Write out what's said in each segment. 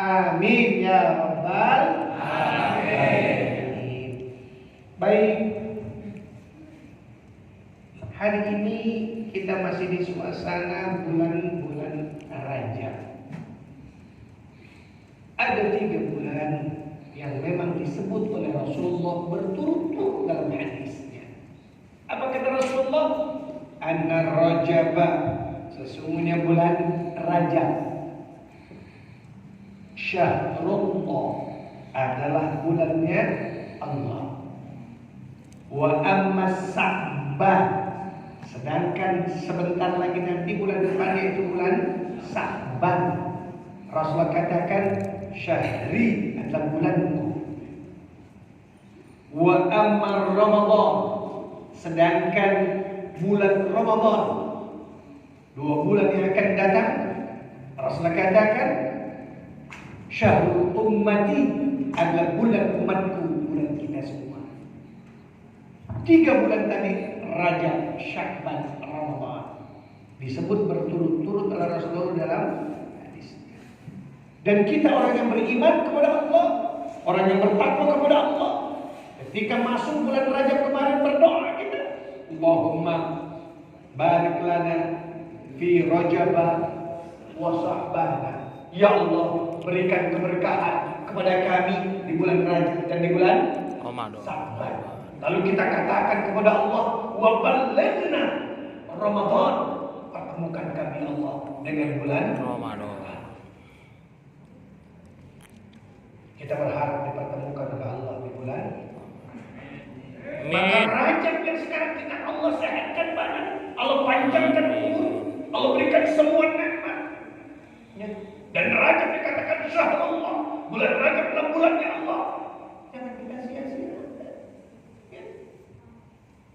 Amin ya rabbal alamin. Baik, hari ini kita masih di suasana bulan-bulan Rajab. Ada 3 bulan yang memang disebut oleh Rasulullah berturut-turut dalam hadisnya. Apa kata Rasulullah? Anna Rajaba, sesungguhnya bulan Rajab, Syahrullah, adalah bulannya Allah. Wa amma Sa'ban, sedangkan sebentar lagi nanti bulan depan yaitu bulan Sa'ban, Rasulullah katakan syahri adalah bulanku. Wa amma Ramadan, sedangkan bulan Ramadan, 2 bulan yang akan datang, Rasulullah katakan syahrul ummati, adalah bulan umatku, bulan kita semua. 3 bulan tadi, Rajab, Sya'ban, Ramadan, disebut berturut-turut oleh Rasulullah dalam hadisnya. Dan kita orang yang beriman kepada Allah, orang yang bertakwa kepada Allah, ketika masuk bulan Rajab kemarin berdoa kita, Allahumma barik lana fi Rajab wa Sya'ban. Ya Allah, berikan keberkahan kepada kami di bulan Rajab dan di bulan Sya'ban. Lalu kita katakan kepada Allah, wa ballighna Ramadan, pertemukan kami Allah dengan bulan Ramadan. Kita berharap dipertemukan oleh Allah di bulan. Maka Rajab yang sekarang kita Allah sehatkan badan, Allah panjangkan umur, Allah berikan semua nikmat. Dan Rajab dikatakan syahrullah, bulan Rajab adalah bulannya Allah. Jangan kita sia-sia.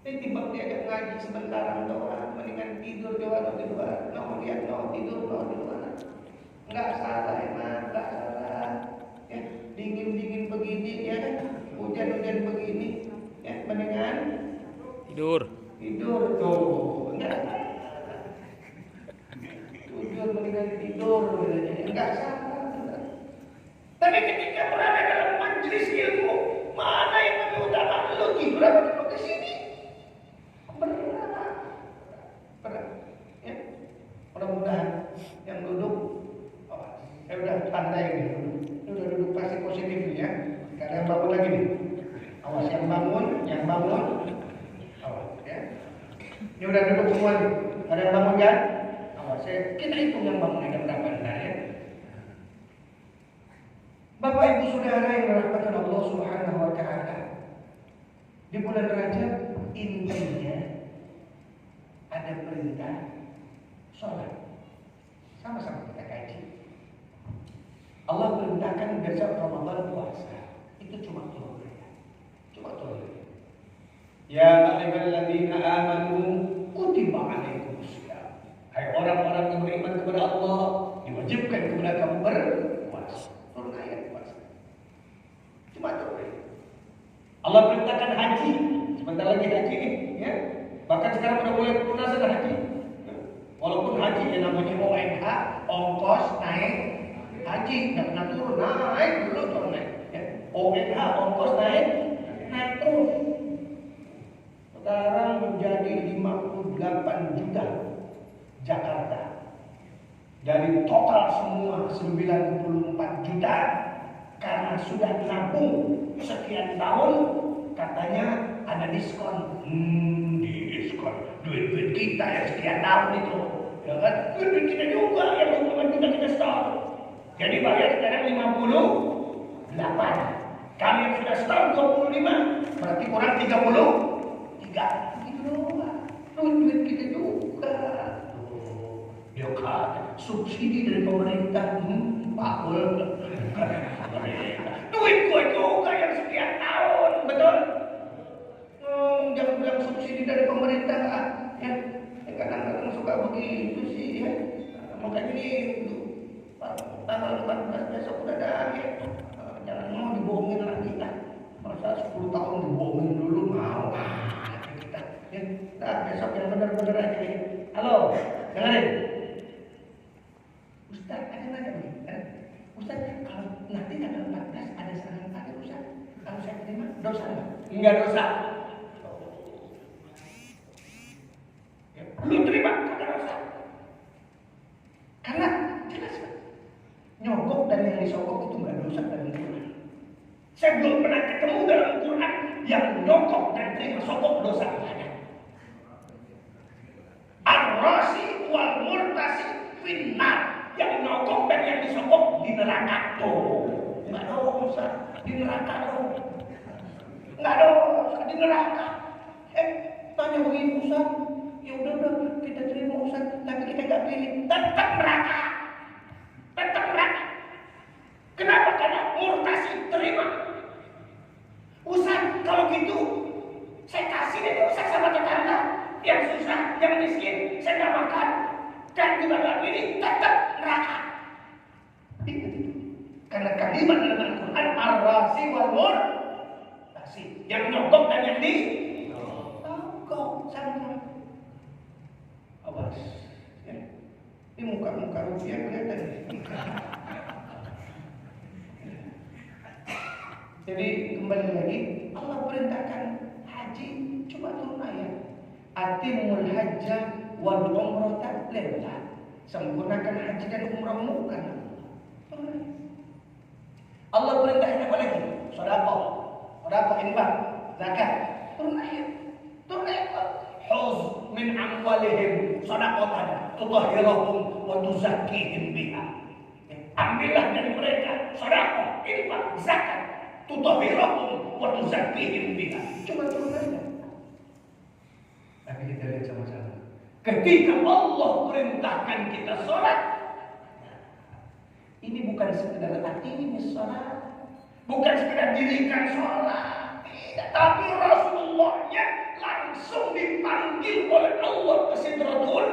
Tiba-tiba dia ngaji sebentar doang, mendingan tidur di luar, lihat tidur di luar. Enggak salah emang, enggak salah. Ya, dingin begini ya kan, hujan begini, ya mendingan tidur tuh, enggak. Mendingan tidur, enggak salah. Tapi ketika berada dalam majelis ilmu, mana yang lebih utama, lu tidur apa duduk di sini? Berat. Ya. Mudah-mudahan yang duduk, udah santai nih, udah duduk pasti positif nih ya. Gak ada yang bangun lagi nih. Awas yang bangun, awas ya. Ini udah duduk semua nih. Ada yang bangun kan? Kita hitung yang bangun ada berapa ntar ya. Bapak Ibu Saudara yang dirahmati Allah Subhanahu wa taala. Di bulan Rajab intinya ada perintah sholat. Sama-sama kita kaji. Allah perintahkan besok Ramadan puasa. Itu cuma turun. Ya ayyuhalladzina amanu kutiba alaikumusiyam. Hai orang-orang yang beriman kepada Allah, diwajibkan kepada kamu berpuasa. Turun ayat puasa. Cuma turun. Allah perintahkan haji. Sebentar lagi haji nih, ya. Bahkan sekarang sudah mulai pelunasan haji. Walaupun haji yang namanya ONH, ongkos naik haji, nggak pernah turun, naik dulu turun naik. Ya. ONH, ongkos naik terus. Sekarang menjadi 58 juta. Jakarta. Dari total semua 94 juta, karena sudah nabung sekian tahun, katanya ada diskon. Diskon duit kita yang sekian tahun itu, ya kan? Duit kita juga yang 24 juta kita setahun. Jadi bayar sekarang 58. Kalian sudah setahun 25, berarti kurang 33. Gitu doang. Duit kita juga. Ya kan, subsidi dari pemerintah, pakul. Duit gue juga yang sekian tahun, betul? Jangan bilang subsidi dari pemerintah, ya. Kadang-kadang suka begitu sih, ya. Makanya ini tanggal 14 besok udah ada akhir. Jangan mau dibohongin lagi lah. Masa 10 tahun dibohongin dulu mau kita. Ya, besok yang benar-benar aja ya. Halo, dengerin. Ustaz, ada nanya nih. Ustaz, kalau nanti tanggal 14 ada serangan pakai Ustaz, kalau saya terima dosa nggak? Enggak dosa. Lu terima kagak dosa. Karena jelas kan, nyogok dan yang disogok itu nggak dosa dalam Quran. Saya belum pernah ketemu dalam Quran yang nyogok dan terima sogok dosa ada. Ar-rasi wal murtasi finnar, yang nyogok dan yang disogok di neraka. Tuh, nggak dosa di neraka dong. Nggak dosa di neraka. Tanya begini Ustaz, ya udah kita terima Ustaz, tapi kita nggak pilih, tetap neraka. Tetap neraka. Kenapa? Karena murtasi terima. Ustaz, kalau gitu saya kasih deh Ustaz sama tetangga yang susah, yang miskin, saya nggak makan, dan juga nggak pilih, tetap neraka. Karena kalimat dalam Al-Quran ar-rasi wal murtasi, yang nyogok dan yang disogok sama. Awas, ya. Ini muka-muka rupiah kelihatan. Jadi kembali lagi, Allah perintahkan haji, coba turun ayat. Atimul hajja wal umrata lillah. Sempurnakan haji dan umrahmu karena Allah perintahkan apa lagi? Sedekah, infak, zakat. Turun ayat. Huz min amwalihim sadaqatan tutahhiruhum wa tuzakkihim biha. Ambillah dari mereka sedekah, infak, zakat, tutahhiruhum wa tuzakkihim biha. Coba turun ayat. Tapi kita lihat sama-sama. Ketika Allah perintahkan kita sholat, ini bukan sekedar ini sholat, bukan sekedar dirikan sholat, tidak. Tapi Rasulullahnya langsung dipanggil oleh Allah ke Sidratul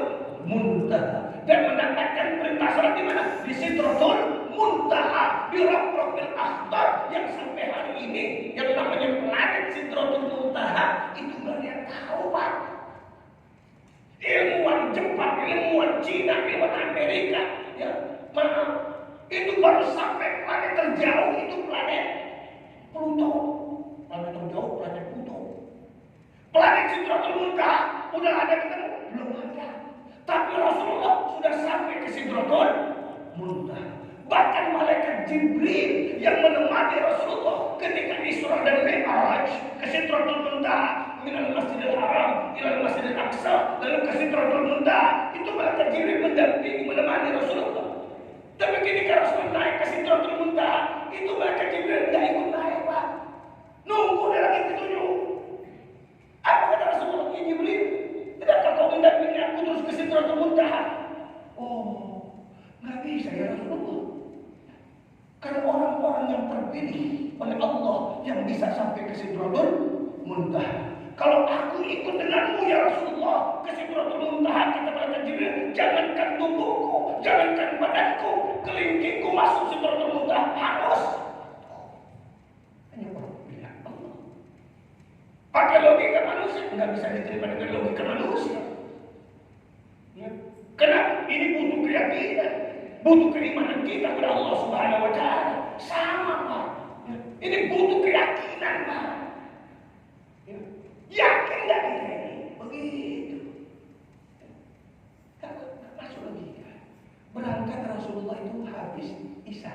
Muntaha dan mendapatkan perintah sholat di mana? Di Sidratul Muntaha, di Rabbul Akhdar, yang sampai hari ini yang namanya planet Sidratul Muntaha itu nggak ada yang tahu, Pak. Ilmuwan Jepang, ilmuwan Cina, ilmuwan Amerika, ya maaf, itu baru sampai planet terjauh, itu planet Pluto. Planet terjauh, planet Pluto. Planet Sidratul Muntaha udah ada ketemu? Belum ada. Tapi Rasulullah sudah sampai ke Sidratul Muntaha. Bahkan malaikat Jibril yang menemani Rasulullah ketika Isra dan Mi'raj ke Sidratul Muntaha, minal Masjidil Haram ilal Masjidil Aqsa, lalu ke Sidratul Muntaha, itu malaikat Jibril mendampingi menemani Rasulullah. Tapi ketika Rasulullah naik ke Sidratul Muntaha, itu malaikat Jibril tidak ikut naik, Pak. Nunggu di langit ketujuh. Apa kata Rasulullah? Ya Jibril, tidakkah kau mendampingi aku terus ke Sidratul Muntaha? Oh, nggak bisa ya Rasulullah. Karena orang-orang yang terpilih oleh Allah yang bisa sampai ke Sidratul Muntaha. Kalau aku ikut denganmu ya Rasulullah ke Sidratul Muntaha, kata malaikat Jibril, jangankan tubuhku, jangankan badanku, kelingkingku masuk Sidratul Muntaha hangus. Hanya Allah bilang Allah. Pakai logika manusia nggak bisa diterima dengan logika manusia. Ya. Kenapa? Ini butuh keyakinan, butuh keimanan kita kepada Allah Subhanahu Wa Taala. Sama, Pak. Ya. Ini butuh keyakinan, Pak. Ya. Yakin nggak kita ini? Begitu. Masuk logika. Berangkat Rasulullah itu habis Isya.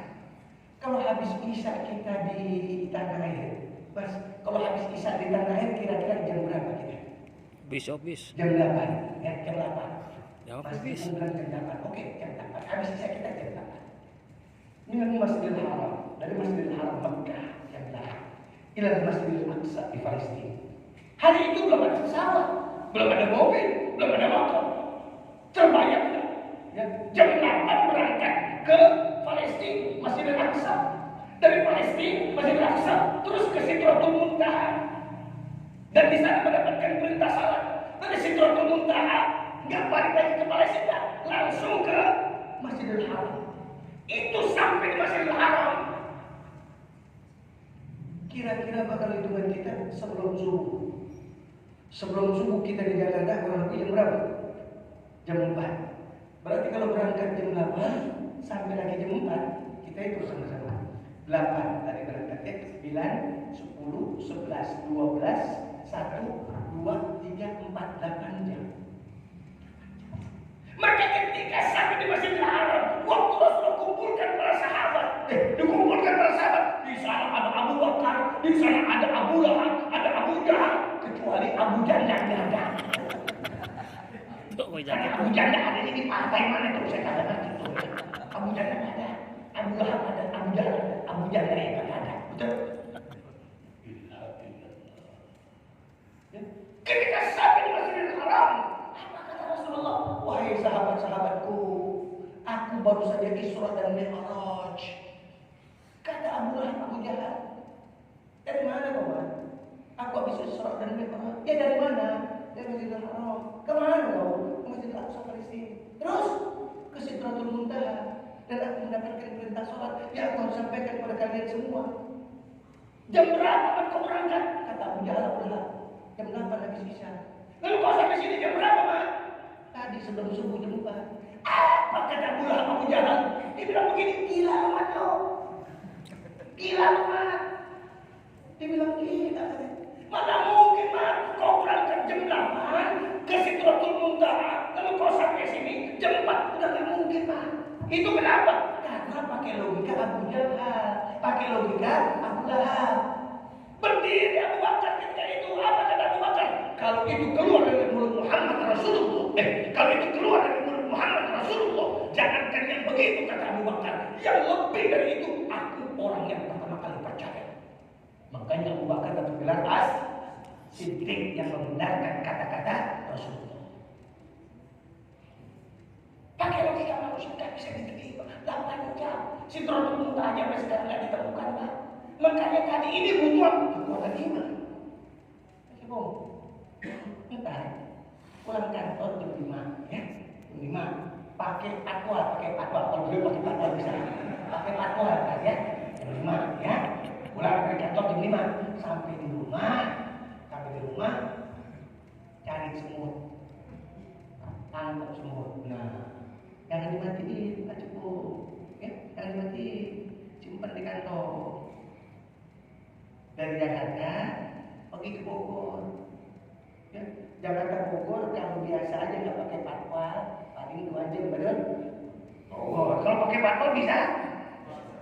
Kalau habis Isya kita di tanah air, Mas, kalau habis Isya di tanah air kira-kira jam berapa kita? Bis. Jam 8. Ya, jam 8. Jawab Pasti bis. jam 8. Oke, jam 8. Habis Isya kita jam 8. Dengan Masjidil Haram, dari Masjidil Haram Mekah jam 8. Ila Masjidil Aqsa di Palestina. Hari itu belum ada pesawat, belum ada mobil, belum ada motor. Terbayang nggak? Ya, jam 8 berangkat ke Palestina, Masjidil Aqsa. Dari Palestina, Masjidil Aqsa, terus ke Sidratul Muntaha. Dan di sana mendapatkan perintah salat. Dari Sidratul Muntaha, nggak balik lagi ke Palestina, langsung ke Masjidil Haram. Itu sampai di Masjidil Haram. Kira-kira bakal hitungan kita sebelum subuh. Sebelum subuh kita di Jakarta kurang lebih jam berapa? Jam 4. Berarti kalau berangkat jam 8 sampai lagi jam 4, kita Kita itu sama-sama. 8 tadi berangkatnya 9, 10, 11, 12, 1, 2, 3, 4, 8 jam. Maka ketika sampai di Masjidil Haram, waktu Rasulullah kumpulkan para sahabat, dikumpulkan para sahabat, di sana ada Abu Bakar, di sana ada Abu Lahab, ada Abu Jahal, kecuali Abu Janda tidak ada. Karena Abu Janda ada di partai mana itu saya katakan itu. Abu Janda ada, Abu Lahab ada, Abu Jahal ada, Abu Janda yang ada. Betul? Ketika sampai di Masjidil Haram, apa kata Rasulullah? Wahai sahabat-sahabatku, aku baru saja Isra dan Mi'raj. Kata Abu Lahab, Abu Jahal, dari mana kawan? Aku habis Isra dan Mi'raj. Ya dari mana? Dari Masjidil Haram. Kemana kau? Ke Masjidil Aqsa Palestina. Terus ke Sidratul Muntaha. Dan aku mendapatkan perintah sholat yang aku harus sampaikan kepada kalian semua. Jam berapa kau berangkat? Kata Abu Jahal, Abu Lahab. Jam 8 habis Isya. Lalu kau sampai sini jam berapa, Mak? Tadi sebelum subuh jam 4. Apa kata Abu Lahab, Abu Jahal? Dia bilang begini, gila amat lo. Gila amat. Dia bilang gila. Mana mungkin, Mak? Kau berangkat jam 8 ke Sidratul Muntaha. Lalu kau sampai sini jam 4. Udah gak mungkin, Mak. Itu kenapa? Karena pakai logika Abu Jahal. Pakai logika Abu Lahab. Berdiri Abu Bakar ketika itu. Apa kata Abu Bakar? Kalau itu keluar dari mulut Muhammad Rasulullah, kalau itu keluar dari mulut Muhammad Rasulullah, jangankan yang begitu, kata Abu Bakar, yang lebih dari itu, aku orang yang pertama kali percaya. Makanya Abu Bakar dapat gelar As-Siddiq, yang membenarkan kata-kata Rasulullah. Pakai logika manusia tidak bisa diterima. 8 jam, Sidratul Muntaha sampai sekarang tidak ditemukan, Pak. Makanya tadi ini butuh kekuatan iman. Bentar, pulang kantor jam 5, ya. Jam 5, pakai patwal. Kalau boleh pakai patwal bisa. Pakai patwal, ya. Jam 5, ya. Pulang dari kantor jam 5, sampai di rumah, cari semut, tangkap semut. Nah, jangan dimatiin, Pak cukup, ya. Jangan dimatiin, simpan di kantor. Dari Jakarta pergi ke Bogor, ya. Jakarta Bogor kalau biasa aja nggak pakai patwal, paling 2 jam, betul? Oh, kalau pakai patwal bisa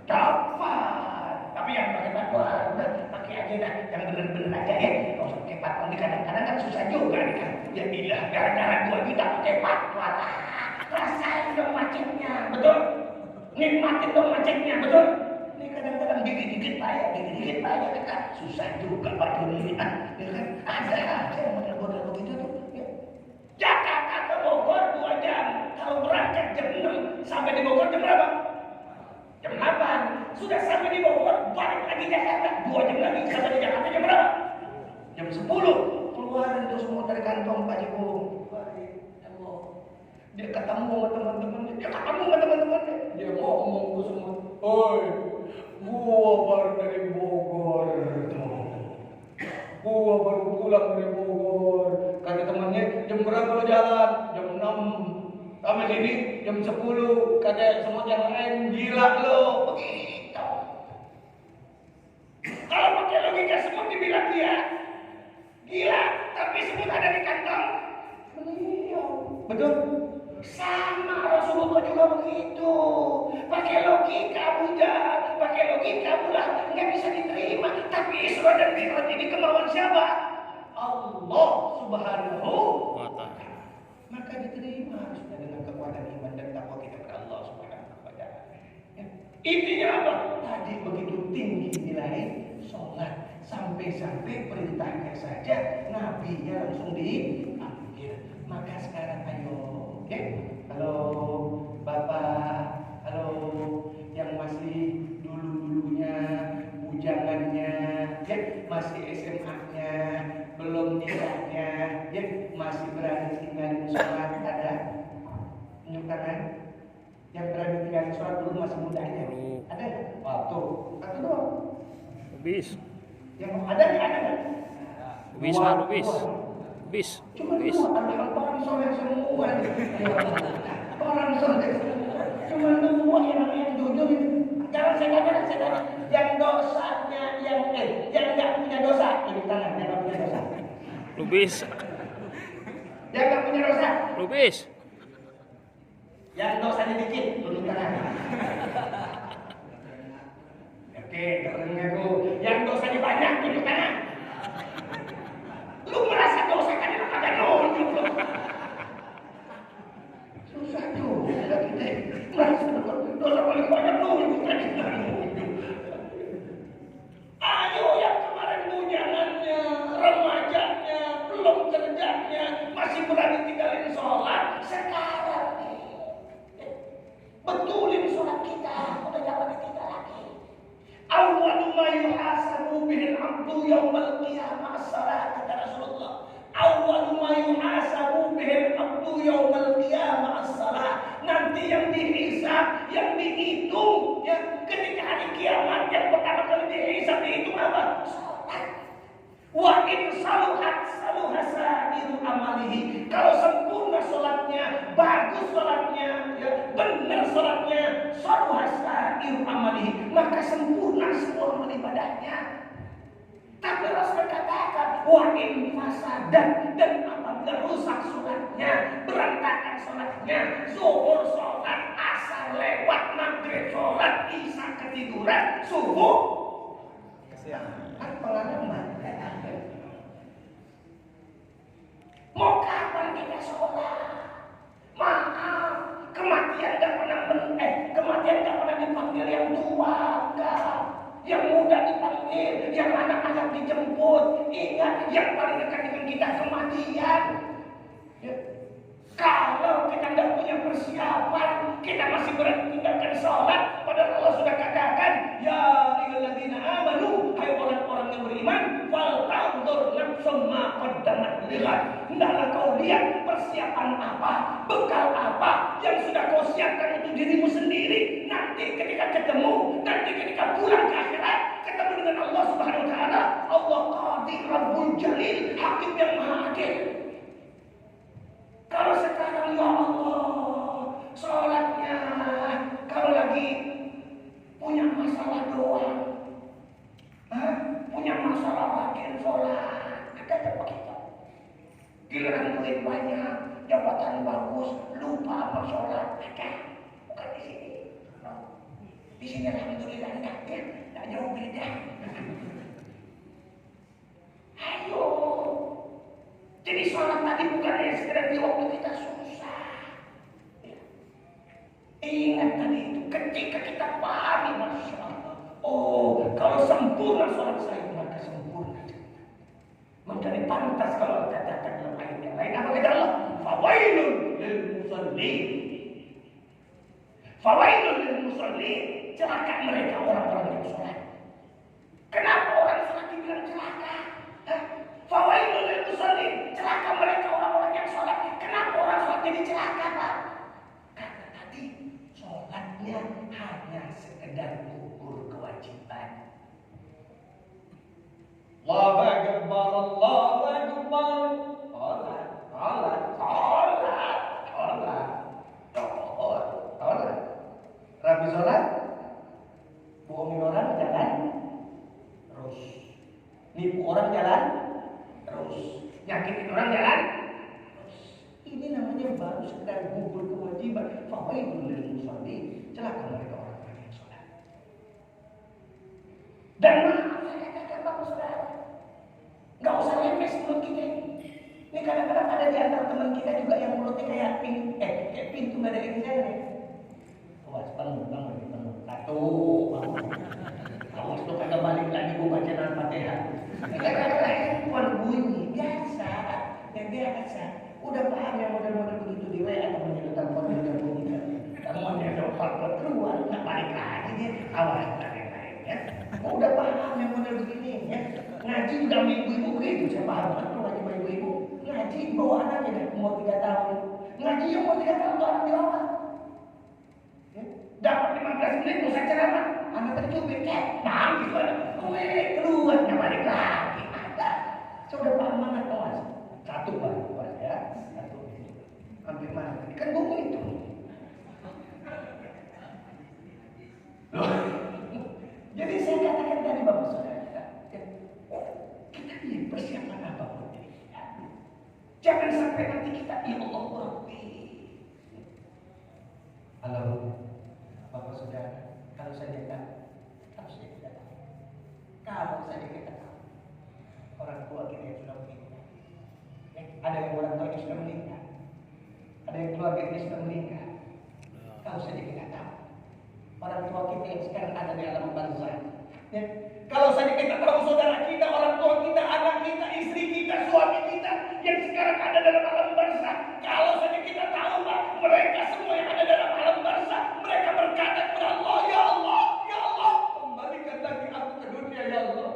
cepat. Tapi yang pakai patwal udah pakai aja dah, yang bener-bener aja ya. Kalau pakai patwal ini kadang-kadang kan susah juga nih kan. Ya ilah, gara-gara 2 juta pakai patwal, rasain dong macetnya, betul? Nikmatin dong macetnya, betul? Ini kadang-kadang dikit-dikit payah kan susah juga Pak Joni, ya kan? Ada yang model-model begitu tuh, ya. Jakarta ke Bogor 2 jam. Kalau berangkat jam 6 sampai di Bogor jam berapa? Jam 8. Sudah sampai di Bogor, balik lagi Jakarta 2 jam lagi. Sampai di Jakarta jam berapa? Jam 10. Keluarin tuh semua dari kantong Pak Joko. Dia ketemu sama teman-temannya. Dia ngomong tuh semua. Oi, gua baru dari Bogor. Gua baru pulang dari Bogor. Kata temannya, jam berapa lo jalan? Jam 6. Sampai sini jam 10. Kata semua yang lain, gila lo. Begitu. Kalau pakai logika semut dibilang dia gila, tapi semut ada di kantong beliau. Betul? Sama Rasulullah juga begitu. Pakai logika Abu Jahal, pakai logika Abu Lahab nggak bisa diterima. Tapi Isra dan Mi'raj ini kemauan siapa? Allah Subhanahu wa Ta'ala. Maka diterima harusnya dengan kekuatan iman dan takwa kita kepada Allah Subhanahu wa Ta'ala. Ya. Intinya apa? Tadi begitu tinggi nilai sholat, sampai-sampai perintahnya saja nabinya langsung diambil. Maka sekarang ayo, ya, halo Bapak, halo yang masih dulunya bujangannya, ya, masih SMA-nya, belum nikahnya, ya, masih berani tinggalin sholat, ada? Tunjukkan, yang berani tinggalin sholat dulu masih mudanya, ada? Tuh, satu doang. Bis. Yang ada kan? Bis. Cuma dua, orang soleh semua. Orang soleh semua. Cuma dua yang jujur itu. Jangan Lubis. Yang nggak punya dosa. Lubis. Yang dosanya dikit, tunjuk tangan. Oke, jangan ngaku. Yang dosanya banyak, tunjuk tangan. Lu merasa dosa kan lu kagak nunjuk lu. Susah juga kita. Merasa dosa paling banyak nunjuk kan kita nunjuk. Ayo yang kemarin bujangannya, remajanya, belum kerjanya, masih berani tinggalin sholat, sekarang nih. Betulin sholat kita, udah jangan ditinggal lagi. Awwalu ma yuhasabu bihil abdu yaumal qiyamah as-salat, kata Rasulullah. Awwalu ma yuhasabu bihil abdu yaumal qiyamah as-salat. Nanti yang dihisab, yang dihitung, ya, ketika hari kiamat yang pertama kali dihisab dihitung apa? Sholat. Wa in saluhat saluhasairu amalihi. Kalau sempurna sholatnya, bagus sholatnya, ya, benar sholatnya, saluhasairu amalihi, maka sempurna semua ibadahnya. Tapi Rasul katakan wa in fasadat, dan apabila rusak sholatnya, berantakan sholatnya, zuhur sholat, asar lewat, maghrib sholat, isya ketiduran, subuh kan pengalaman. Mau kapan kita sholat? Maaf, kematian gak pernah dipanggil yang tua, enggak. Yang muda dipanggil, yang anak-anak dijemput. Ingat, yang paling dekat dengan kita kematian. Ya. Kalau kita tidak punya persiapan, kita masih berani tinggalkan sholat, padahal Allah sudah katakan, ya ayyuhalladzina amanu, hai orang-orang yang beriman, fal tanzur nafsum ma qaddamat lighad. Hendaklah kau lihat persiapan apa, bekal apa yang sudah kau siapkan untuk dirimu sendiri. Nanti ketika ketemu, nanti ketika pulang ke akhirat, ketemu dengan Allah Subhanahu wa taala, Allah Qadir Rabbul Jalil, Hakim yang Maha Adil. Kalau sekarang ya Allah, sholatnya kalau lagi punya masalah doang, punya masalah makin sholat, ada begitu. Giliran duit banyak, jabatan bagus, lupa apa sholat, ada. Bukan di sini. Di sini alhamdulillah takdir, tak jauh beda. Ayo. Jadi sholat tadi bukan hanya sekedar di waktu kita susah. Ingat tadi itu ketika kita pahami, Masya Allah. Oh, kalau sempurna sholat saya, maka sempurna. Menjadi pantas kalau katakan dalam ayat yang lain. Apa kata Allah? Fawailun lil musallin. Fawailun lil musallin. Celaka mereka orang-orang yang sholat. Kenapa orang sholat dibilang celaka? Fawailun lil musallin. Celaka mereka orang-orang yang sholat. Kenapa orang sholat jadi celaka, Pak? Karena tadi sholatnya hanya sekedar gugur kewajiban. Allahu Akbar, Allahu Akbar. Sholat. Rabi sholat, bohongin orang jalan terus, nipu orang jalan terus, nyakitin orang jalan terus. Ini namanya baru sekedar gugur kewajiban. Fawailun lil musallin, celaka mereka orang-orang yang sholat. Dan maaf, saya katakan Bapak Saudara, nggak usah lemes mulut kita ini. Ini kadang-kadang ada di antara teman kita juga yang mulutnya kayak pintu nggak ada yang jalan. Awas, bangun. Satu, bangun. Awas lu kagak balik lagi gua baca Al-Fatihah. Ini kadang-kadang handphone bunyi biasa. Udah paham yang model-model begitu di WA temannya udah telepon udah bunyi kan. Temannya udah keluar nggak balik lagi dia. Awas lain ya. Udah paham yang model begini ya. Ngaji juga sama ibu-ibu begitu. Saya paham banget tuh ngaji sama ibu-ibu. Ngaji bawa anaknya dari umur 3 tahun. Ngaji yang umur 3 tahun tuh orang dewasa. Dapat 15 menit usah ceramah, anak kecil bete, nangis pada, keluar nggak balik lagi. Ada, sudah paham banget kawan. Satu baru kawan ya, satu. Hampir mati, kan gue itu. Jadi saya katakan tadi Bapak Saudara, kita ini persiapan apa buat diri kita? Jangan sampai nanti kita ya Allah Rabbi. Halo, Bapak Saudara, kalau saja kita tahu, kalau saja kita tahu orang tua kita yang sudah meninggal, ada yang orang tua yang sudah meninggal, ada yang keluarga yang sudah meninggal. Kalau saja kita tahu orang tua kita yang sekarang ada di alam barzah, ya. Kalau saja kita tahu saudara kita, orang tua kita, anak kita, istri kita, suami kita yang sekarang ada dalam alam barzah. Kalau saja kita tahu Pak, mereka semua yang ada dalam alam barzah, mereka berkata kepada Allah, ya Allah, ya Allah, kembalikan lagi aku ke dunia ya Allah.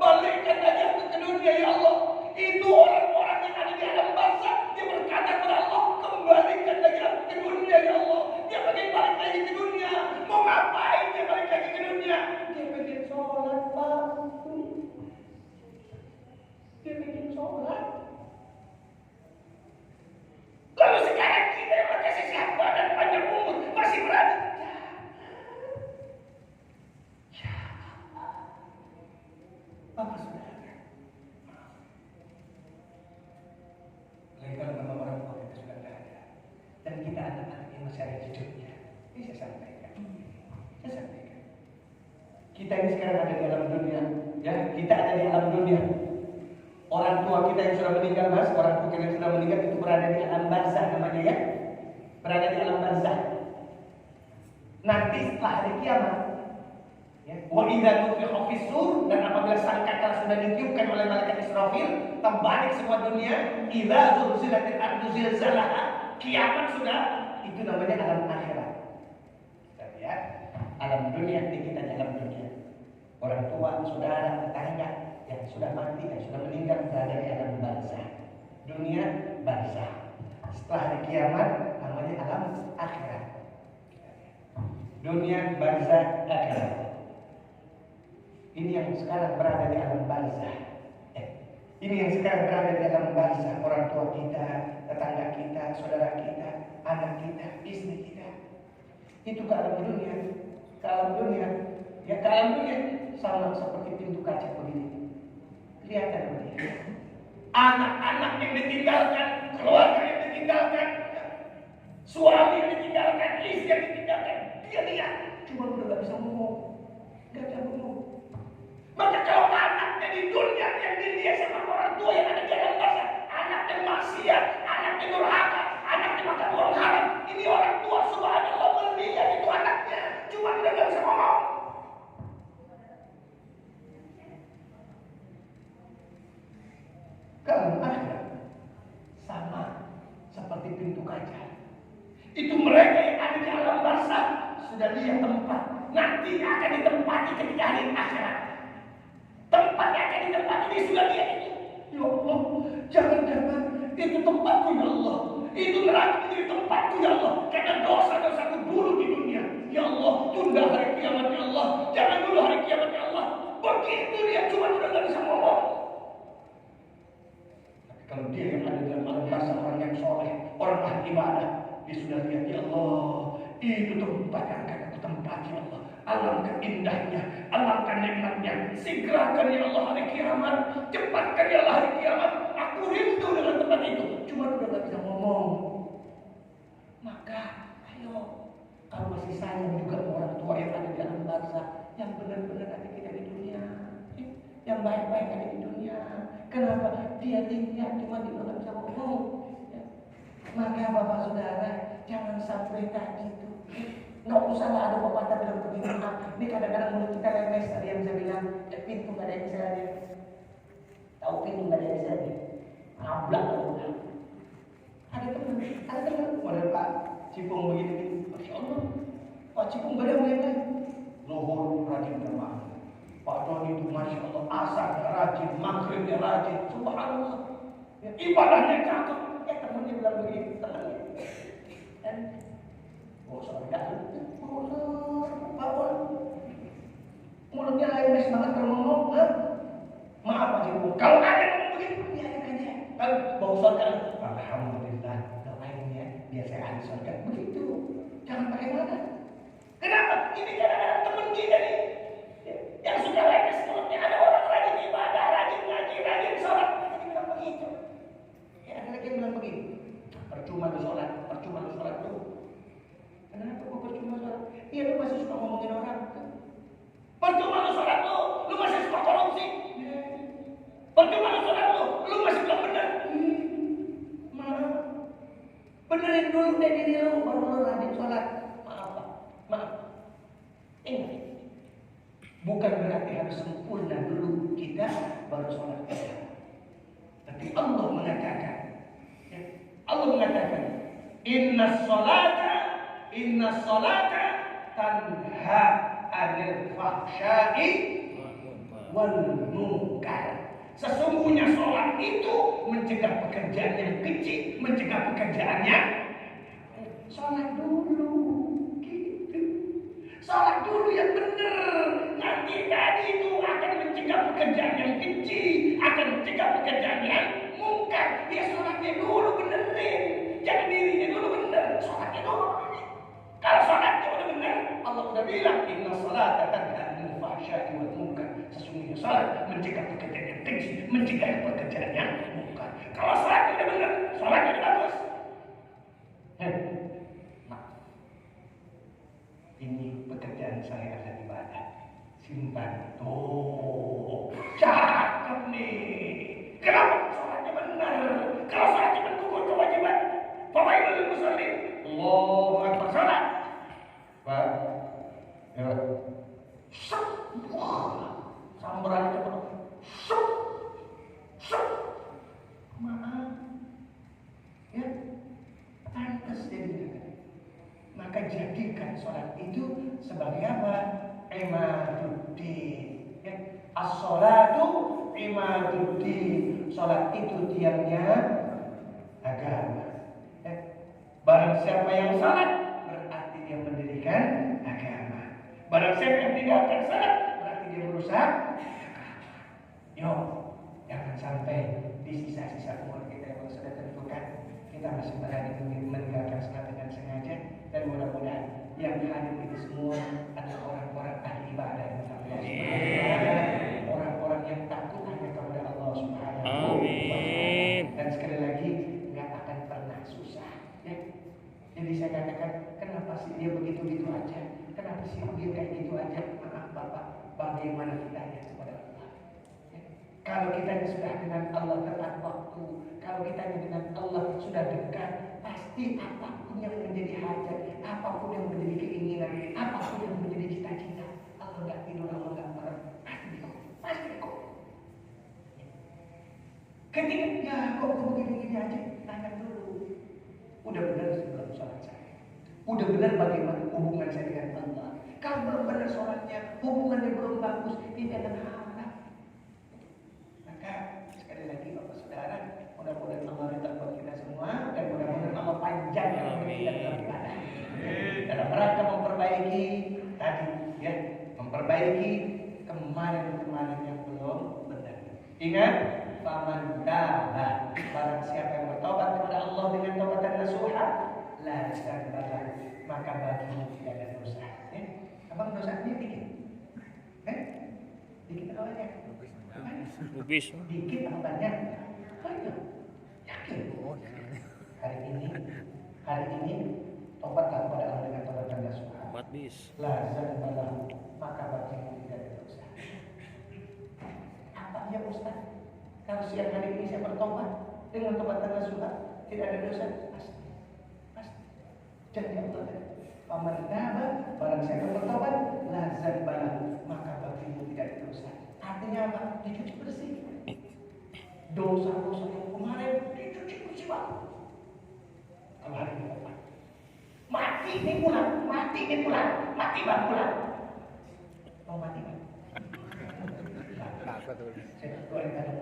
Balikkan lagi aku ke dunia ya Allah. Itu orang-orang yang ada di alam barzah, dia berkata kepada Allah, kembalikan lagi aku ke dunia ya Allah. Dia pengen balik lagi ke dunia. Mau ngapain dia balik lagi ke dunia? Dia pengen sholat Pak. Dia pengen sholat. Lalu sekarang kita yang berkasih sehat badan panjang umur masih berada. Ya Allah. Bapak Saudara. Lagi kalau memang orang tua kita sudah tidak ada dan kita anak-anak yang masih ada hidupnya, ini saya sampaikan. Kita ini sekarang ada di alam dunia, ya kita ada di alam dunia. Orang tua kita yang sudah meninggal Mas, orang tua kita yang sudah meninggal itu berada di alam barzah namanya ya, berada di alam barzah. Nanti setelah hari kiamat, ya, wa idza nufikha fis sur, dan apabila sangkakala sudah ditiupkan oleh malaikat Israfil, terbalik semua dunia, idza zulzilatil ardu zilzalaha, kiamat sudah, itu namanya alam akhirat. Kita lihat alam dunia, ini kita di alam dunia. Orang tua, saudara, tetangga yang sudah mati, yang sudah meninggal berada di alam barzah. Dunia barzah. Setelah hari kiamat namanya alam akhirat. Dunia barzah akhirat. Ini yang sekarang berada di alam barzah. Ini yang sekarang berada di alam barzah. Orang tua kita, tetangga kita, saudara kita, anak kita, istri kita. Itu ke alam dunia. Ke alam dunia. Ya ke alam dunia sama seperti pintu kaca begini. Kelihatan begini. Anak-anak yang ditinggalkan, keluarga yang ditinggalkan, suami yang ditinggalkan, istri yang ditinggalkan. Dia lihat, cuma udah gak bisa ngomong, gak bisa ngomong. Maka kalau anaknya di dunia yang dilihat sama orang tua yang ada di dalam barzah, anak yang maksiat, anak yang durhaka, anak yang makan uang haram, ini orang tua subhanallah melihat itu anaknya, cuma udah gak bisa ngomong. Kalau akhirat sama seperti pintu kaca. Itu mereka yang ada di alam barzah sudah lihat tempat. Nanti akan ditempati ketika hari akhirat. Tempat yang akan ditempati ini sudah lihat itu. Ya Allah, jangan-jangan itu tempatku ya Allah. Itu neraka menjadi tempatku ya Allah. Karena dosa-dosaku dulu di dunia. Ya Allah, tunda hari kiamat ya Allah. Jangan dulu hari kiamat ya Allah. Begitu dia cuma udah gak bisa ngomong. Kalau dia yang ada dalam alam barzah, orang yang soleh, orang ahli ibadah, dia sudah lihat ya Allah, itu tempat yang akan aku tempati ya Allah. Alangkah indahnya, alangkah nikmatnya. Segerakan ya Allah hari kiamat, cepatkan ya Allah hari kiamat. Aku rindu dengan tempat itu, cuma udah gak bisa ngomong. Maka ayo, kalau masih sayang juga orang tua yang ada di alam barzah, yang benar-benar ada kita di dunia, yang baik-baik ada di dunia. Kenapa? Dia lihat cuma di dalam bisa ngomong. Ya. Maka Bapak Saudara, jangan sampai tadi itu. Nggak usah lah ada pepatah bilang begini. Ini kadang-kadang mulut kita lemes. Tadi yang saya bilang, pintu nggak ada yang bisa dia. Tahu pintu nggak ada yang bisa dia. Ngablak kalau bilang. Ada teman, model Pak Cipung begini. Masya Allah, Pak Cipung gak ada yang lain. Luhur rajin bermain. Pak Doni itu Masya Allah, asarnya rajin, maghribnya rajin, subhanallah. Ya, ibadahnya cakep. Temannya bilang begini, temannya. Dan, sorry, mulutnya lemes banget kalau ngomong. Maaf Pak Cipu, kalau ada yang ngomong begini, biarin aja. Kalau bau surga, alhamdulillah, doain ya, biar saya ahli surga. Begitu, jangan pakai mana. Kenapa? Ini kadang-kadang teman kita nih. Yang sudah lemes mulutnya, ada orang rajin ibadah, rajin ngaji, rajin sholat. Kita bilang begitu. Ya, ada lagi yang suka ngomongin orang. Percuma lu sholat lu masih suka korupsi. Percuma lu sholat lu masih belum benar. Maaf. Benerin dulu deh diri lu, baru lu rajin sholat. Maaf. Ingat, bukan berarti harus sempurna dulu kita baru sholat. Tapi Allah mengatakan, Inna sholata tanha anil fahsya'i wal munkar. Sesungguhnya sholat itu mencegah pekerjaan yang kecil, mencegah pekerjaan yang sholat dulu, gitu. Sholat dulu yang benar. Nanti tadi itu akan mencegah pekerjaan yang kecil, akan mencegah pekerjaan yang munkar. Ya sholatnya dulu benerin, jangan dirinya dulu bener, sholatnya dulu. Kalau sholatnya udah bener, Allah udah bilang inna sholata tanha anil fahsya'i wal munkar. Sesungguhnya sholat mencegah pekerjaan yang kecil, mencegah pekerjaan yang munkar. Kalau sholatnya udah bener, sholatnya udah bagus. Ini pekerjaan saya ada ibadah. Simpan. Tuh, cakep nih. Kenapa sholatnya benar? Kalau sholatnya berkumpul kewajiban, fawailul musallin. Allahu akbar, sholat. Pak, ya. Sambaran cepat. Maaf. Ya, pantas jadinya. Maka jadikan sholat itu sebagai apa? Imaduddin. Ya. As-sholatu imaduddin. Sholat itu tiangnya agama. Ya. Barang siapa yang sholat berarti dia mendirikan agama. Barang siapa yang tidak akan sholat berarti dia merusak agama. Yo, jangan sampai di sisa-sisa umur kita yang sudah tentukan kita masih berani meninggalkan sholat dengan sengaja. Dan mudah-mudahan yang hadir ini semua adalah orang-orang ahli ibadah kepada Allah Subhanahu. Orang-orang yang takut hanya kepada Allah Subhanahu. Dan sekali lagi nggak akan pernah susah. Ya. Jadi saya katakan, kenapa sih dia begitu-begitu aja? Kenapa sih dia kayak gitu aja? Maaf Bapak, bagaimana kita kepada Allah? Ya. Kalau kita sudah dengan Allah tepat waktu, kalau kita dengan Allah sudah dekat, pasti apapun yang menjadi hajat, apapun yang menjadi keinginan, apapun yang menjadi cita-cita, Allah nggak tidur, Allah nggak merem, pasti kok. Ketika ya kok begini-gini aja, tanya dulu, udah benar sebelum sholat saya, udah benar bagaimana hubungan saya dengan Allah. Kalau belum benar sholatnya, hubungannya belum bagus, tidak akan harap. Maka sekali lagi Bapak Saudara, mudah-mudahan Allah ridha buat kita semua dan mudah-mudahan Allah panjangkan umur kita dalam ibadah. Dalam rangka memperbaiki tadi, ya, memperbaiki kemarin-kemarin yang belum benar. Ingat, faman taba, barang siapa yang bertobat kepada Allah dengan taubatan nasuha, la dzanba, maka bagimu tidak ada dosa. Ya, abang dosanya dikit, dikit apa banyak? Ubis. Dikit apa banyak? Banyak. Yakin? Hari ini tobatlah kepada Allah dengan taubatan nasuha. Obat bis. La dzanba, maka bagimu tidak ada dosa. Apa dia Ustaz? Kalau siang hari ini saya bertobat dengan taubatan nasuha, tidak ada dosa, pasti. Janji Allah. Paman taba, barang siapa bertobat, la dzanba, maka bagimu tidak ada dosa. Artinya apa? Dicuci bersih. Dosa-dosa yang kemarin dicuci bersih Pak. Kalau hari ini Pak, mati nih pulang, mati Bang pulang. Mau mati Bang? Saya doain kalian.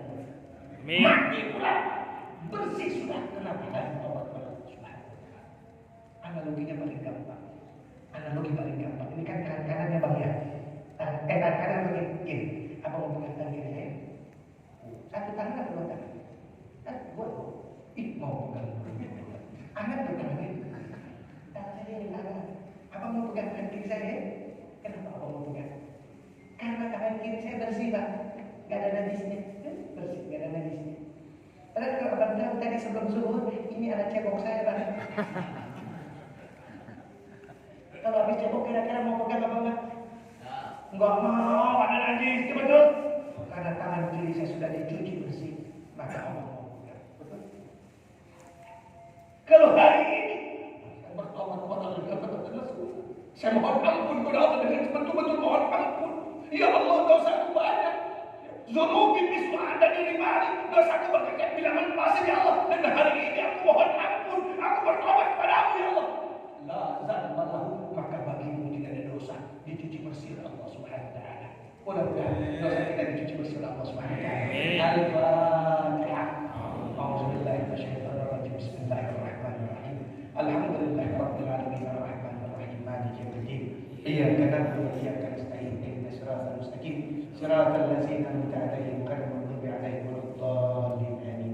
Mati pulang, bersih sudah. Kenapa? Hari taubat kepada Allah Subhanahu wa Ta'ala. Analoginya paling gampang. Ini kan kanan-kanannya Bang ya. Kanan-kanan begini. Apa mau pegang tangan kiri saya? Satu tangan atau dua tangan? Buat mau pegang. Angkat tangan ini. Tangan saya ini angkat. Apa mau pegang tangan kiri saya? Kenapa apa mau pegang? Karena tangan kiri saya bersih Pak. Gak ada najisnya. Bersih, gak ada najisnya. Padahal kalau abang tahu tadi sebelum zuhur, ini ada cebok saya Pak. Kalau habis cebok kira-kira mau pegang apa enggak? Enggak mau ada najis, itu betul. Karena tangan kiri saya sudah dicuci bersih, maka Allah mau. Betul. Kalau hari ini bertobat kepada Allah, saya mohon ampun kepada Allah dengan betul-betul mohon ampun. Ya Allah, dosaku banyak. Zunubi mislu ada di mari, dosaku bagaikan bilangan pasir ya Allah. Dan hari ini aku mohon ampun, aku bertobat kepadamu ya Allah. La zanba lahu, maka bagimu tidak ada dosa, dicuci bersih oleh Allah Subhanahu wa taala. Mudah-mudahan dosa kita dicuci bersih oleh Allah Subhanahu wa taala. Al-Fatihah. A'udzubillahi minasyaitonir rajim. Bismillahirrahmanirrahim. Alhamdulillahirabbil alamin arrahmanir rahim maliki yaumiddin. Iyyaka na'budu wa iyyaka nasta'in. Ihdinas siratal mustaqim. Siratal ladzina an'amta 'alaihim ghairil maghdubi 'alaihim waladdallin. Amin.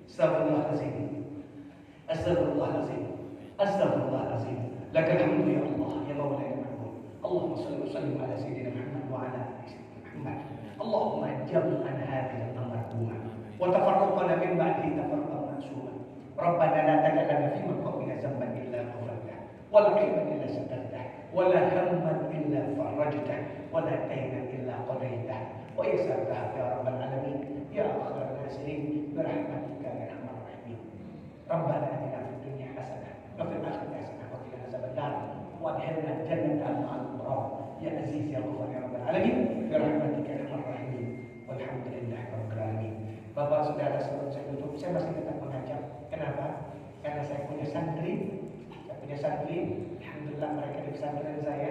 Astaghfirullahalazim. Astaghfirullahalazim. Astaghfirullahalazim. Lakal hamdu ya Allah ya Maula ya Mahmud. Allahumma shalli wa sallim ala sayyidina Muhammad wa ala ali sayyidina Muhammad. Allahumma jam'an hadhihi al-marduha wa tafarraqna min ba'dihi tafarruqan ma'suma. Rabbana la tad'alna fi maqamina dhanban illa ghafartah wa la ilman illa satartah wa la hamman illa farajtah wa la daynan illa qadaitah wa yasartah ya rabbal alamin ya akhir nasirin birahmatika ya arhamar rahimin. Rabbana atina fid dunya hasanah wa fil akhirati hasanah wa qina adzabannar وادخلنا الجنة مع الأبرار يا عزيز يا غفور يا رب العالمين برحمتك يا أرحم الراحمين والحمد لله رب العالمين. Bapak saudara sebelum saya tutup, saya masih tetap mengajar. Kenapa? Karena saya punya santri. Alhamdulillah mereka di pesantren saya,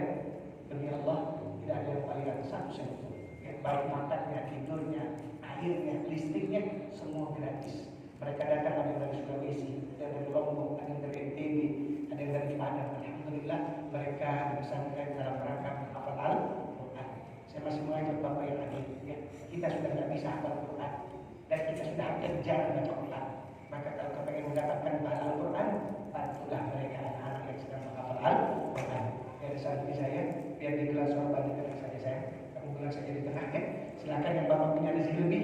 demi Allah tidak ada yang paling satu sentuh. Baik makannya, tidurnya, airnya, listriknya, semua gratis. Mereka datang ada yang dari Sulawesi, ada dari Lombok, ada yang dari NTB, ada yang dari Padang. Alhamdulillah mereka di pesantren dalam rangka menghafal Al-Quran. Saya masih mengajak Bapak yang hadir, ya, kita sudah tidak bisa hafal Al-Quran dan kita sudah kerja dengan Al-Quran. Maka kalau kita ingin mendapatkan pahala Al-Quran, bantulah mereka anak-anak yang sedang menghafal Al-Quran. Dari santri saya, biar di gelas sorban di tengah saja saya, kamu gelas saja di tengah ya. Silakan yang Bapak punya rezeki lebih,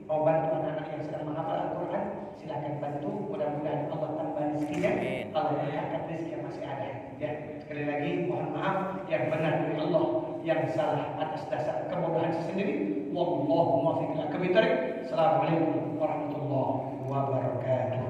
mau bantu anak-anak yang sedang menghafal Al-Quran, silakan bantu. Mudah-mudahan Allah tambah rezekinya, Allah berkatkan rezeki yang masih ada. Ya, sekali lagi mohon maaf yang benar dari Allah, yang salah atas dasar kebodohan sendiri. Wallahu muwaffiq ila aqwamit thoriq. Assalamualaikum warahmatullahi wabarakatuh.